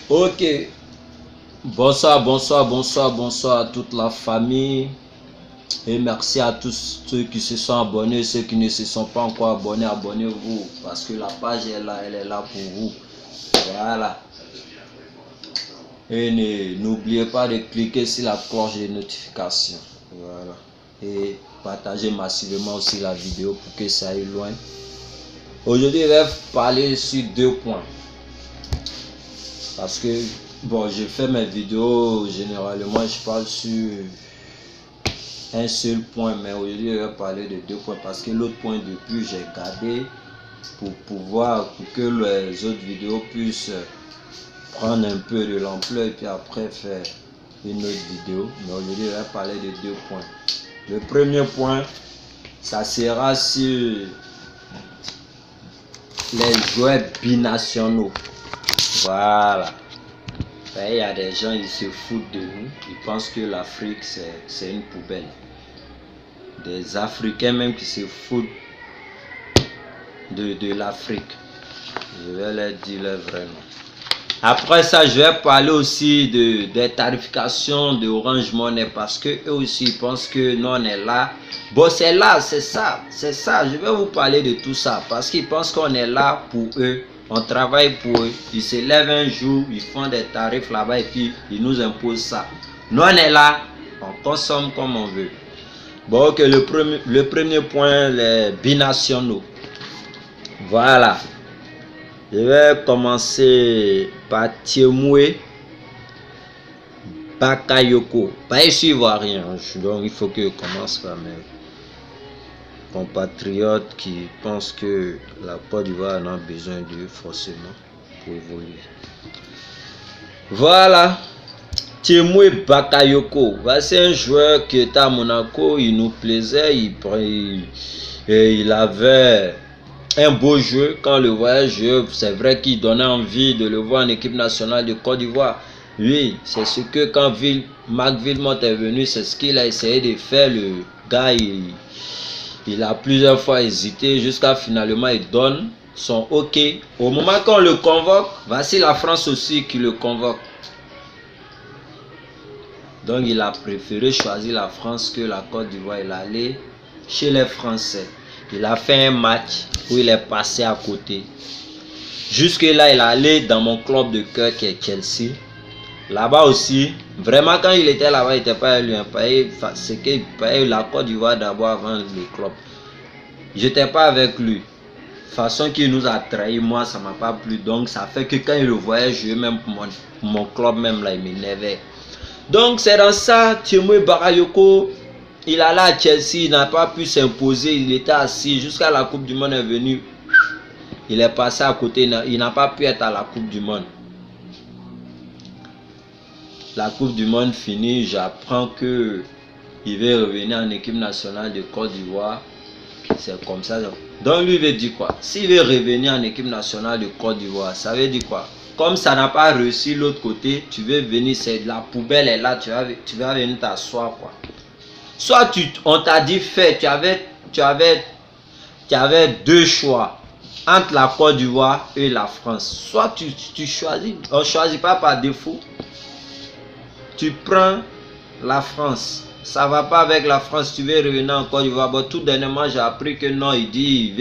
Ok, bonsoir à toute la famille. Et merci à tous ceux qui se sont abonnés, ceux qui ne se sont pas encore abonnés, abonnez-vous. Parce que la page est là, elle est là pour vous. Voilà. Et n'oubliez pas de cliquer sur la cloche de notification. Voilà. Et partagez massivement aussi la vidéo pour que ça aille loin. Aujourd'hui, je vais parler sur 2 points. Parce que, bon, je fais mes vidéos, généralement, je parle sur un seul point. Mais aujourd'hui, je vais parler de 2 points. Parce que l'autre point depuis, j'ai gardé pour que les autres vidéos puissent prendre un peu de l'ampleur et puis après faire une autre vidéo. Mais aujourd'hui, je vais parler de 2 points. Le premier point, ça sera sur les joueurs binationaux. Voilà. Il y a des gens, ils se foutent de nous. Ils pensent que l'Afrique, c'est une poubelle. Des Africains même qui se foutent de l'Afrique. Je vais leur dire leur vrai nom. Après ça, je vais parler aussi des tarifications de Orange Money parce que eux aussi ils pensent que nous on est là. Bon, c'est là, c'est ça. Je vais vous parler de tout ça parce qu'ils pensent qu'on est là pour eux. On travaille pour eux. Ils se lèvent un jour, ils font des tarifs là-bas et puis ils nous imposent ça. Nous on est là, on consomme comme on veut. Bon, ok, le premier point, les binationaux. Voilà. Je vais commencer par Thiemoué Bakayoko. Pas ici ivoirien, donc il faut que je commence par mes compatriotes qui pensent que la Côte d'Ivoire en a besoin d'eux forcément pour évoluer. Voilà. Thiemoué Bakayoko. C'est un joueur qui était à Monaco, il nous plaisait, il avait un beau jeu. Quand le voyage, c'est vrai qu'il donnait envie de le voir en équipe nationale de Côte d'Ivoire. Oui, c'est ce que quand Marc Villemot est venu, c'est ce qu'il a essayé de faire. Le gars, il a plusieurs fois hésité jusqu'à finalement il donne son OK. Au moment qu'on le convoque, voici la France aussi qui le convoque. Donc il a préféré choisir la France que la Côte d'Ivoire. Il allait chez les Français. Il a fait un match où il est passé à côté. Jusque là, il est allé dans mon club de cœur qui est Chelsea. Là-bas aussi, vraiment quand il était là-bas, il n'était pas élu. C'est qu'il payait la Côte d'Ivoire d'abord avant le club. J'étais pas avec lui. Façon qu'il nous a trahi, moi ça m'a pas plu. Donc ça fait que quand il le voyait jouer, même pour mon club, même là, il m'énervait. Donc c'est dans ça, Thiemoué Bakayoko. Il allait à Chelsea, il n'a pas pu s'imposer, il était assis jusqu'à la Coupe du Monde est venue. Il est passé à côté, il n'a pas pu être à la Coupe du Monde. La Coupe du Monde finie, j'apprends que il veut revenir en équipe nationale de Côte d'Ivoire. C'est comme ça. Donc lui veut dire quoi? S'il veut revenir en équipe nationale de Côte d'Ivoire, ça veut dire quoi? Comme ça n'a pas réussi l'autre côté, tu veux venir, c'est la poubelle est là, tu vas venir t'asseoir quoi. Soit on t'a dit fait, tu avais 2 choix entre la Côte d'Ivoire et la France. Soit tu choisis, on ne choisit pas par défaut. Tu prends la France. Ça ne va pas avec la France, tu veux revenir en Côte d'Ivoire. Bon, tout dernièrement, j'ai appris que non, il dit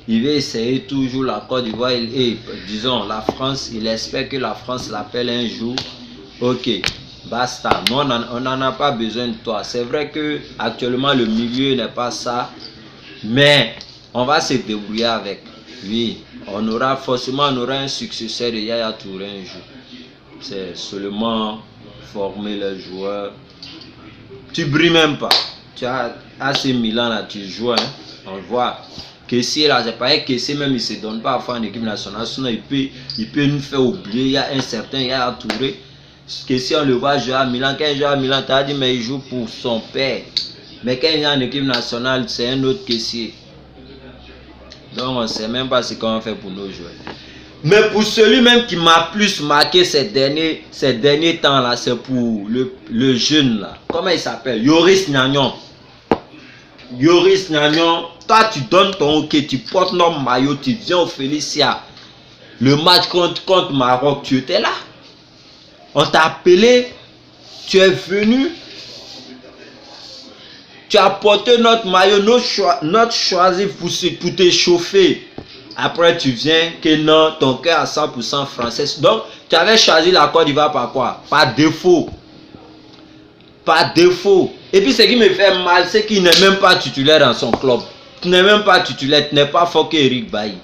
il veut essayer toujours la Côte d'Ivoire. Et disons, la France, il espère que la France l'appelle un jour. Ok. Basta, nous, on n'en a pas besoin de toi. C'est vrai que actuellement le milieu n'est pas ça, mais on va se débrouiller avec. Oui, on aura forcément un successeur de Yaya Touré un jour. C'est seulement former les joueurs. Tu brilles même pas. Tu as AC Milan là, tu joues, hein? On le voit. Kessié là, c'est pareil, Kessié même il se donne pas à faire en équipe nationale, sinon il peut nous faire oublier. Il y a un certain Yaya Touré. Que si on le voit jouer à Milan, quand il joue à Milan, tu as dit mais il joue pour son père. Mais quand il est en équipe nationale, c'est un autre caissier. Donc on ne sait même pas ce qu'on fait pour nos joueurs. Mais pour celui même qui m'a plus marqué ces derniers temps là, c'est pour le jeune là. Comment il s'appelle? Yoris Gnagnon. Yoris Gnagnon, toi tu donnes ton OK, tu portes notre maillot, tu viens au Félicia. Le match contre Maroc, tu étais là. On t'a appelé, tu es venu. Tu as porté notre maillot, notre choisi pour te chauffer. Après, tu viens que non, ton cœur à 100% français. Donc, tu avais choisi la Côte d'Ivoire par quoi? Par défaut. Par défaut. Et puis, ce qui me fait mal, c'est qu'il n'est même pas titulaire dans son club. Tu n'es même pas titulaire, tu n'es pas fort qu'Eric Bailly.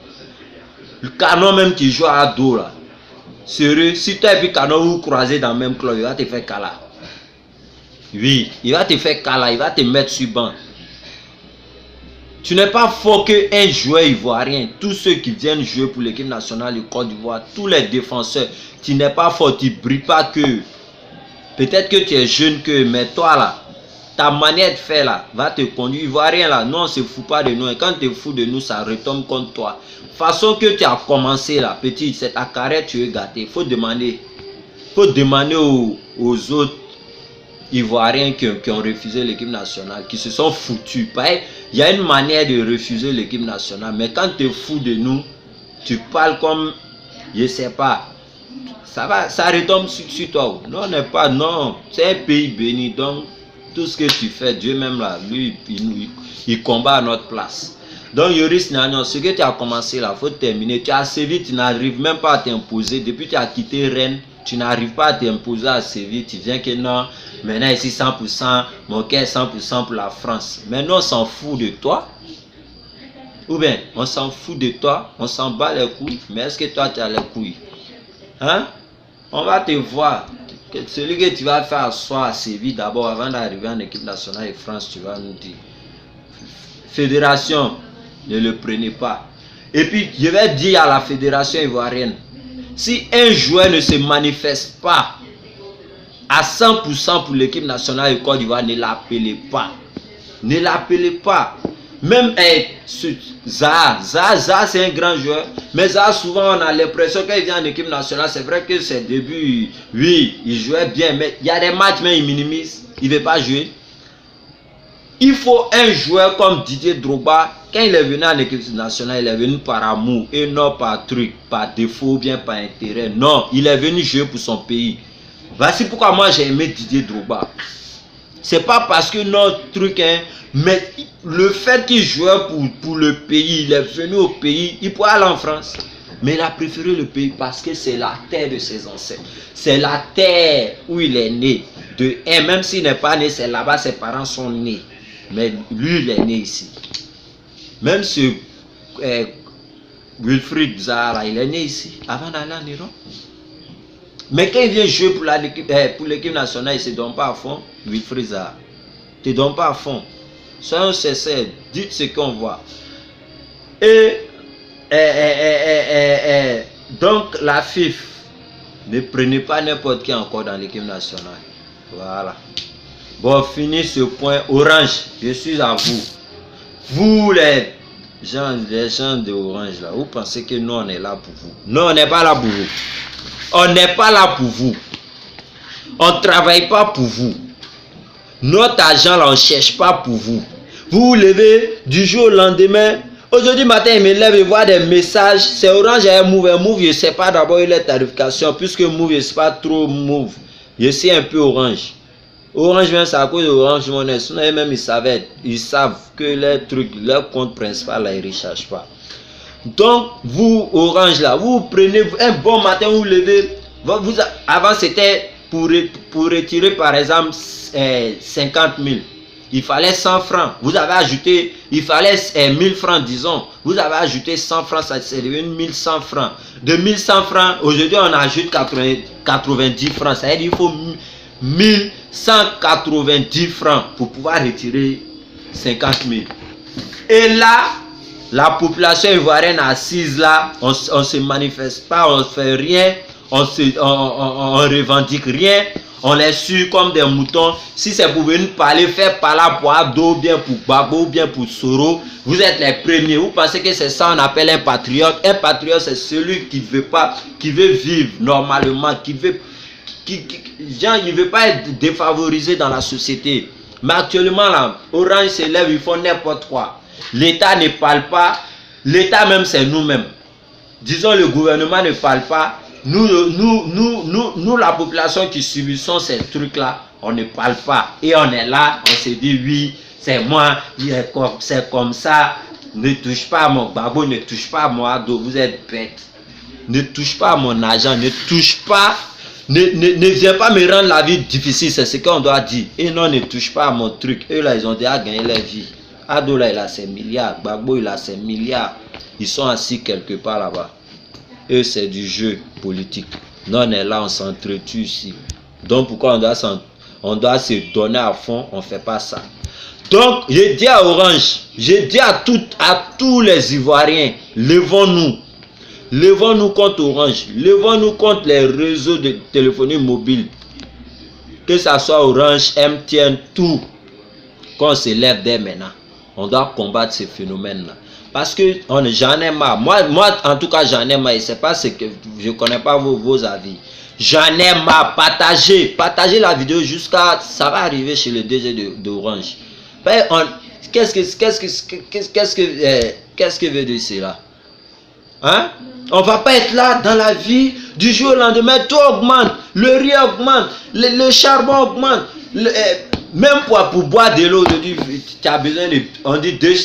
Le Canon même qui joue à dos là. Sérieux, si toi et puis Canon vous croisez dans le même club, il va te faire cala. Oui, il va te faire cala, il va te mettre sur banc. Tu n'es pas fort qu'un joueur ivoirien. Tous ceux qui viennent jouer pour l'équipe nationale de Côte d'Ivoire, tous les défenseurs, tu n'es pas fort, tu ne brilles pas que. Peut-être que tu es jeune que, mais toi là, ta manière de faire là, va te conduire. Ivoirien là, non, on ne se fout pas de nous. Et quand tu te fous de nous, ça retombe contre toi. Façon que tu as commencé là, petit, c'est ta carrière, tu es gâté. Il faut demander aux autres Ivoiriens qui ont refusé l'équipe nationale, qui se sont foutus. Il y a une manière de refuser l'équipe nationale, mais quand tu es fou de nous, tu parles comme, je ne sais pas, ça retombe sur toi. Non, on n'est pas, non, c'est un pays béni, donc tout ce que tu fais, Dieu même là, lui, il combat à notre place. Donc Yoris Nagnon, ce que tu as commencé là, il faut terminer. Tu as assez vite, tu n'arrives même pas à t'imposer. Depuis que tu as quitté Rennes, tu n'arrives pas à t'imposer assez vite. Tu viens que non, maintenant ici 100%, mon cœur 100% pour la France. Maintenant on s'en fout de toi. Ou bien, on s'en fout de toi, on s'en bat les couilles. Mais est-ce que toi tu as les couilles? Hein? On va te voir. Celui que tu vas faire asseoir à Séville d'abord avant d'arriver en équipe nationale de France, tu vas nous dire. Fédération, ne le prenez pas. Et puis, je vais dire à la fédération ivoirienne, si un joueur ne se manifeste pas à 100% pour l'équipe nationale de Côte d'Ivoire, ne l'appelez pas. Ne l'appelez pas. Même Zaha, c'est un grand joueur. Mais Zaha, souvent, on a l'impression qu'il vient en équipe nationale. C'est vrai que ses débuts, oui, il jouait bien. Mais il y a des matchs, mais il minimise. Il ne veut pas jouer. Il faut un joueur comme Didier Drogba. Quand il est venu en équipe nationale, il est venu par amour et non par truc, par défaut ou bien par intérêt. Non, il est venu jouer pour son pays. Voici pourquoi moi j'ai aimé Didier Drogba. C'est pas parce que notre truc, hein, mais le fait qu'il jouait pour le pays, il est venu au pays, il pourrait aller en France. Mais il a préféré le pays parce que c'est la terre de ses ancêtres. C'est la terre où il est né. Même s'il n'est pas né, c'est là-bas ses parents sont nés. Mais lui, il est né ici. Même ce Wilfried Zaha, il est né ici, avant d'aller en Iran. Mais quand il vient jouer pour l'équipe nationale, il ne se donne pas à fond. Wilfried Zaha, il ne te donne pas à fond. Soyons sincères, dites ce qu'on voit. Donc, la FIF, ne prenez pas n'importe qui encore dans l'équipe nationale. Voilà. Bon, fini ce point. Orange, je suis à vous. Vous, les gens de Orange, là, vous pensez que nous, on est là pour vous. Non, on n'est pas là pour vous. On n'est pas là pour vous. On ne travaille pas pour vous. Notre argent, là, on ne cherche pas pour vous. Vous vous levez du jour au lendemain. Aujourd'hui matin, il me lève et voit des messages. C'est Orange et Move. Move, je ne sais pas d'abord les tarifications. Puisque Move, je ne sais pas trop Move. Je sais un peu Orange. Orange, même, c'est à cause de Orange Money. Sinon, même, ils savent que les trucs, leur compte principal, là, ils ne rechargent pas. Donc, vous, Orange, là, vous prenez un bon matin, vous levez. Avant, c'était pour retirer, par exemple, 50 000. Il fallait 100 francs. Vous avez ajouté, il fallait 1000 francs, disons. Vous avez ajouté 100 francs, ça c'est devenu 1100 francs. De 1100 francs, aujourd'hui, on ajoute 90 francs. Ça veut dire qu'il faut 1190 francs pour pouvoir retirer 50 000. Et là, la population ivoirienne assise là, on ne se manifeste pas, on ne fait rien, on revendique rien, on les suit comme des moutons. Si c'est pour venir parler, faire parler pour Abdo, bien pour Gbagbo, bien pour Soro, vous êtes les premiers. Vous pensez que c'est ça on appelle un patriote? Un patriote, c'est celui qui veut vivre normalement, il ne veut pas être défavorisé dans la société. Mais actuellement, là, Orange s'élève, ils font n'importe quoi. L'État ne parle pas. L'État même, c'est nous-mêmes. disons, le gouvernement ne parle pas, nous, la population qui subissons ces trucs-là, on ne parle pas. Et on est là, on se dit, oui, c'est moi, c'est comme ça. Ne touche pas à mon babo, ne touche pas à mon ado, vous êtes bêtes. Ne touche pas à mon argent, ne touche pas, ne viens pas me rendre la vie difficile, c'est ce qu'on doit dire. Et non, ne touche pas à mon truc. Eux là, ils ont déjà gagné leur vie. Ado là, il a ses milliards, Babo, il a ses milliards. Ils sont assis quelque part là-bas. Eux, c'est du jeu politique. Nous, on est là, on s'entretue ici. Donc, pourquoi on doit se donner à fond, on ne fait pas ça. Donc, j'ai dit à Orange, j'ai dit à tous les Ivoiriens, levons-nous. Levons-nous contre Orange. Levons-nous contre les réseaux de téléphonie mobile. Que ce soit Orange, MTN, tout. Qu'on se lève dès maintenant. On doit combattre ces phénomènes-là. Parce que j'en ai marre. Moi, en tout cas, j'en ai marre. C'est pas ce que je ne connais pas vos avis. J'en ai marre. Partagez la vidéo jusqu'à... Ça va arriver chez le DG d'Orange. Qu'est-ce que veut dire cela? Hein? On va pas être là dans la vie du jour au lendemain. Tout augmente. Le riz augmente. Le charbon augmente. Même pour boire de l'eau, tu as besoin de... On dit deux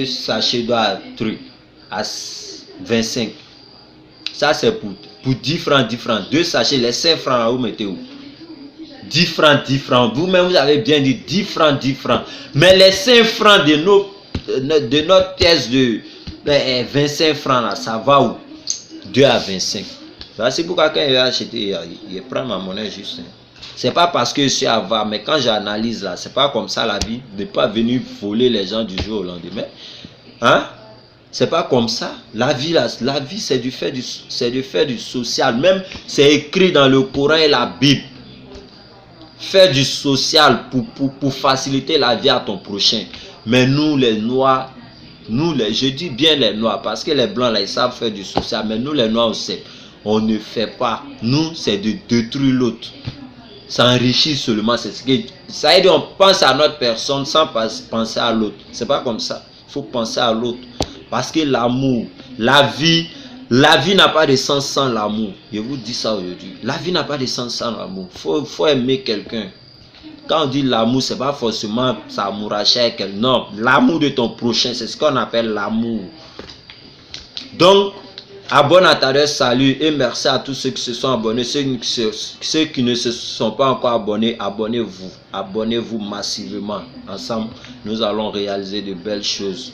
sachets d'eau à 25. Ça, c'est pour 10 francs. 2 sachets, les 5 francs là, vous mettez où? 10 francs. Vous-même, vous avez bien dit 10 francs. Mais les 5 francs de notre pièce de 25 francs là, ça va où? 2 à 25. C'est pourquoi quand il va acheter, il prend ma monnaie juste. C'est pas parce que je suis avare, mais quand j'analyse là, c'est pas comme ça la vie. Ne pas venir voler les gens du jour au lendemain. Hein? C'est pas comme ça. La vie, c'est du fait du social. Même, c'est écrit dans le Coran et la Bible. Faire du social pour faciliter la vie à ton prochain. Mais nous, les Noirs, je dis bien les Noirs, parce que les Blancs, là, ils savent faire du social. Mais nous, les Noirs, on ne fait pas. Nous, c'est de détruire l'autre. S'enrichir seulement, c'est ce que ça veut dire. On pense à notre personne sans penser à l'autre. C'est pas comme ça. Il faut penser à l'autre. Parce que l'amour, la vie n'a pas de sens sans l'amour. Je vous dis ça aujourd'hui. La vie n'a pas de sens sans l'amour. Faut aimer quelqu'un. Quand on dit l'amour, c'est pas forcément s'amouracher avec quelqu'un. Non, l'amour de ton prochain, c'est ce qu'on appelle l'amour. Donc, abonne-toi, salut et merci à tous ceux qui se sont abonnés. Ceux qui ne se sont pas encore abonnés, abonnez-vous. Abonnez-vous massivement. Ensemble, nous allons réaliser de belles choses.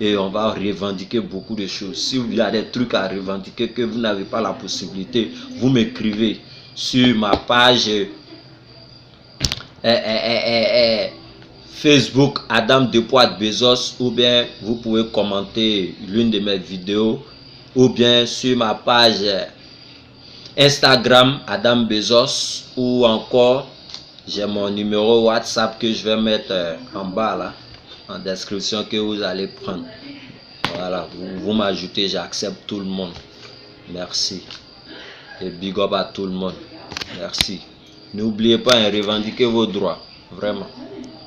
Et on va revendiquer beaucoup de choses. Si il y a des trucs à revendiquer que vous n'avez pas la possibilité, vous m'écrivez sur ma page Facebook Adam Depoit Bezos, ou bien vous pouvez commenter l'une de mes vidéos, ou bien sur ma page Instagram Adam Bezos, ou encore j'ai mon numéro WhatsApp que je vais mettre en bas là, en description, que vous allez prendre. Voilà, vous m'ajoutez, j'accepte tout le monde. Merci. Et big up à tout le monde. Merci. N'oubliez pas de revendiquer vos droits. Vraiment.